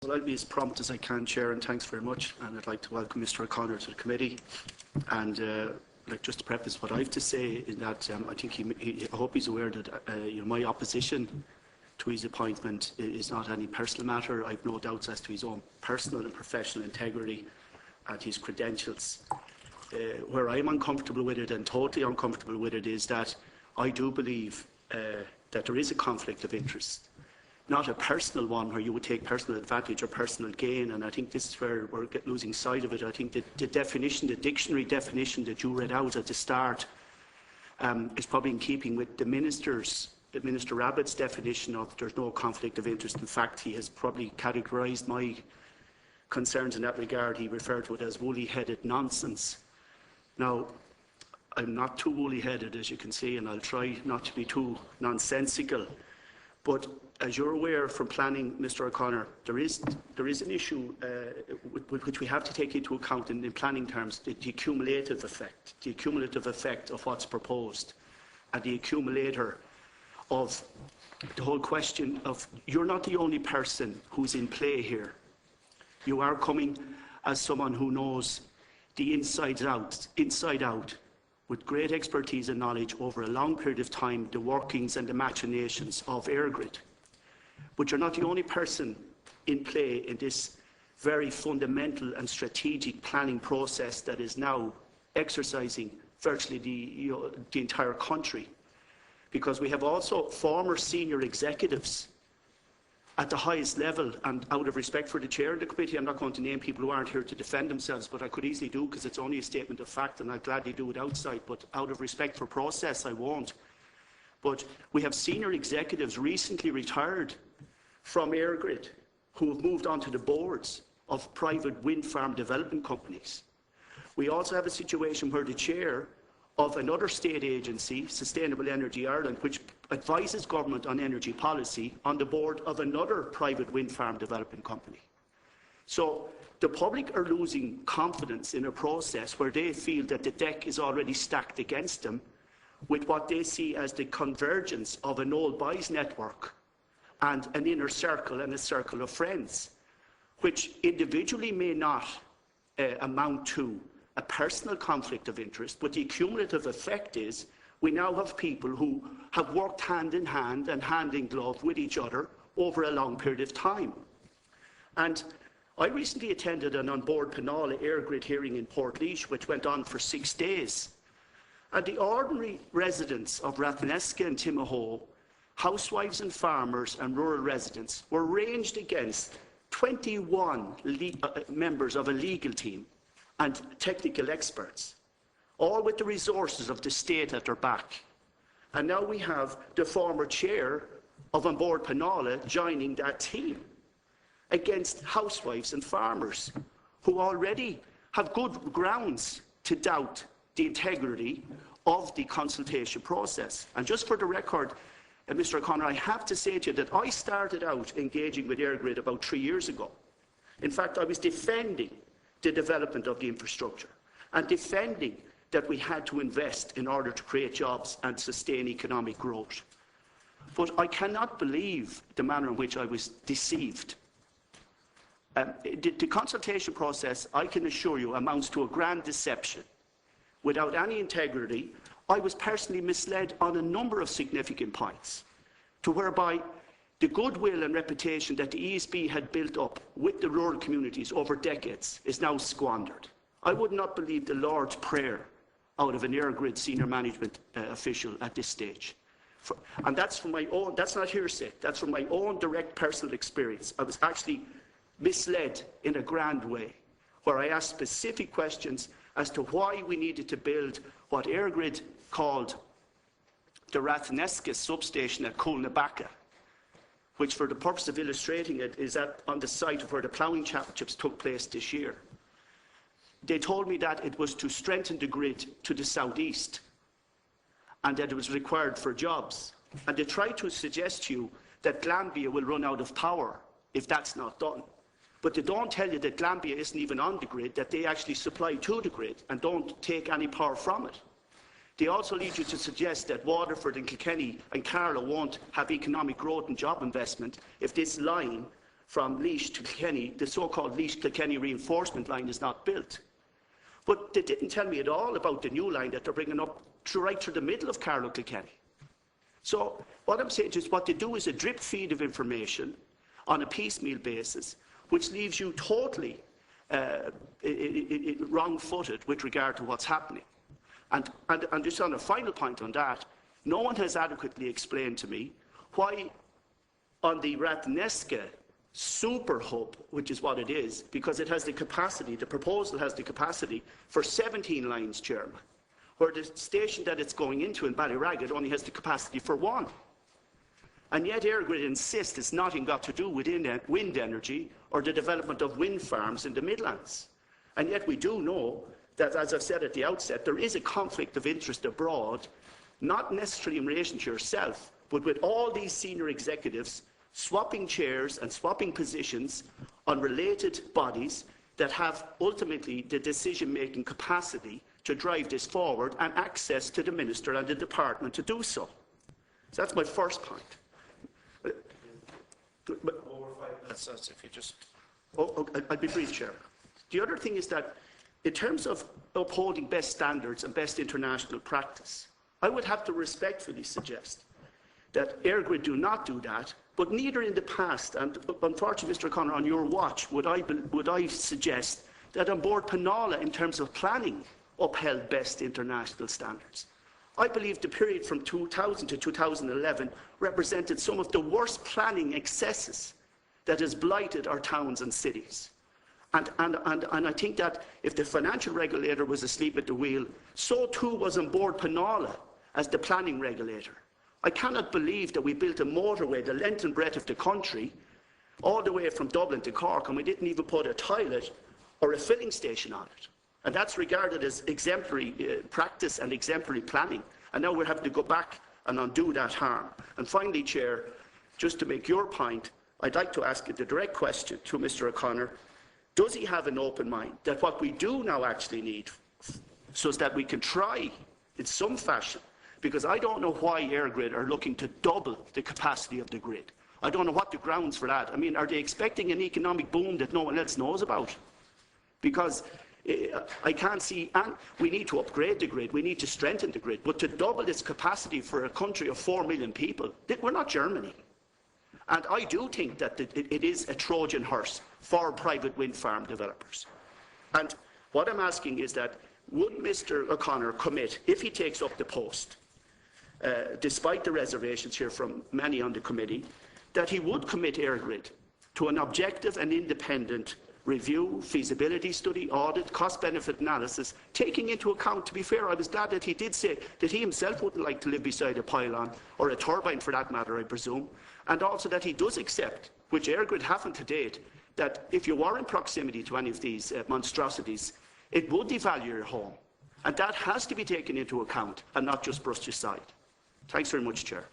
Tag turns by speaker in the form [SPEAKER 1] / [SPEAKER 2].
[SPEAKER 1] Well, I'll be as prompt as I can, Chair, and thanks very much. And I'd like to welcome Mr O'Connor to the committee. And just to preface what I have to say is that I think I hope he's aware that my opposition to his appointment is not any personal matter. I have no doubts as to his own personal and professional integrity and his credentials. Where I am uncomfortable with it, and totally uncomfortable with it, is that I do believe that there is a conflict of interest. Not a personal one where you would take personal advantage or personal gain, and I think this is where we're losing sight of it. I think that the definition, the dictionary definition that you read out at the start is probably in keeping with Minister Rabbitt's definition of there's no conflict of interest. In fact, he has probably categorised my concerns in that regard. He referred to it as woolly-headed nonsense. Now, I'm not too woolly-headed, as you can see, and I'll try not to be too nonsensical. But as you're aware from planning, Mr O'Connor, there is an issue which we have to take into account in planning terms, the cumulative effect of what's proposed, and the accumulator of the whole question of you're not the only person who's in play here. You are coming as someone who knows the inside out, with great expertise and knowledge over a long period of time, the workings and the machinations of EirGrid. But you're not the only person in play in this very fundamental and strategic planning process that is now exercising virtually the entire country. Because we have also former senior executives at the highest level, and out of respect for the chair of the committee, I'm not going to name people who aren't here to defend themselves, but I could easily do because it's only a statement of fact and I'd gladly do it outside, but out of respect for process I won't. But we have senior executives recently retired from EirGrid who have moved on to the boards of private wind farm development companies. We also have a situation where the chair of another state agency, Sustainable Energy Ireland, which advises government on energy policy, on the board of another private wind farm development company. So the public are losing confidence in a process where they feel that the deck is already stacked against them with what they see as the convergence of an old boys network and an inner circle and a circle of friends, which individually may not amount to a personal conflict of interest, but the cumulative effect is we now have people who have worked hand in hand and hand in glove with each other over a long period of time. And I recently attended an on-board Penala EirGrid hearing in Portlaoise, which went on for 6 days. And the ordinary residents of Rathneska and Timahoe, housewives and farmers and rural residents, were ranged against 21 members of a legal team and technical experts, all with the resources of the state at their back. And now we have the former chair of On Board Penala joining that team against housewives and farmers who already have good grounds to doubt the integrity of the consultation process. And just for the record, Mr O'Connor, I have to say to you that I started out engaging with EirGrid about 3 years ago. In fact, I was defending the development of the infrastructure and defending that we had to invest in order to create jobs and sustain economic growth. But I cannot believe the manner in which I was deceived. The consultation process, I can assure you, amounts to a grand deception. Without any integrity, I was personally misled on a number of significant points, to whereby the goodwill and reputation that the ESB had built up with the rural communities over decades is now squandered. I would not believe the Lord's Prayer out of an EirGrid senior management official at this stage. And that's from my own, that's not hearsay, that's from my own direct personal experience. I was actually misled in a grand way, where I asked specific questions as to why we needed to build what EirGrid called the Rathneska substation at Coolnabacca, which for the purpose of illustrating it is on the site of where the ploughing championships took place this year. They told me that it was to strengthen the grid to the southeast and that it was required for jobs. And they tried to suggest to you that Glanbia will run out of power if that's not done. But they don't tell you that Glanbia isn't even on the grid, that they actually supply to the grid and don't take any power from it. They also lead you to suggest that Waterford and Kilkenny and Carlow won't have economic growth and job investment if this line from Laois to Kilkenny, the so-called Laois-Kilkenny reinforcement line, is not built. But they didn't tell me at all about the new line that they're bringing up right through the middle of Carlow Kilkenny. So what I'm saying is what they do is a drip feed of information on a piecemeal basis, which leaves you totally wrong-footed with regard to what's happening. And just on a final point on that, no one has adequately explained to me why on the Rathneska super hub, which is what it is, because it has the capacity, the proposal has the capacity for 17 lines, Chairman, where the station that it's going into in Ballyragget only has the capacity for 1. And yet EirGrid insists it's nothing got to do with wind energy or the development of wind farms in the Midlands. And yet we do know that, as I've said at the outset, there is a conflict of interest abroad, not necessarily in relation to yourself, but with all these senior executives swapping chairs and swapping positions on related bodies that have ultimately the decision-making capacity to drive this forward and access to the Minister and the Department to do so. So that's my first point. That's if you just... I'll be brief, Chair. The other thing is that in terms of upholding best standards and best international practice, I would have to respectfully suggest that EirGrid do not do that, but neither in the past, and unfortunately, Mr O'Connor, on your watch, would I suggest that on board Penala, in terms of planning, upheld best international standards. I believe the period from 2000 to 2011 represented some of the worst planning excesses that has blighted our towns and cities. And I think that if the financial regulator was asleep at the wheel, so too was on board Penala as the planning regulator. I cannot believe that we built a motorway the length and breadth of the country, all the way from Dublin to Cork, and we didn't even put a toilet or a filling station on it. And that's regarded as exemplary practice and exemplary planning. And now we're having to go back and undo that harm. And finally, Chair, just to make your point, I'd like to ask the direct question to Mr O'Connor. Does he have an open mind that what we do now actually need, so that we can try in some fashion, because I don't know why EirGrid are looking to double the capacity of the grid. I don't know what the grounds for that. I mean, are they expecting an economic boom that no one else knows about? Because I can't see, and we need to upgrade the grid, we need to strengthen the grid, but to double its capacity for a country of 4 million people, we're not Germany. And I do think that it is a Trojan horse for private wind farm developers. And what I'm asking is that, would Mr O'Connor commit, if he takes up the post, despite the reservations here from many on the committee, that he would commit EirGrid to an objective and independent review, feasibility study, audit, cost-benefit analysis, taking into account, to be fair, I was glad that he did say that he himself wouldn't like to live beside a pylon, or a turbine for that matter, I presume, and also that he does accept, which EirGrid haven't to date, that if you were in proximity to any of these monstrosities, it would devalue your home. And that has to be taken into account and not just brushed aside. Thanks very much, Chair.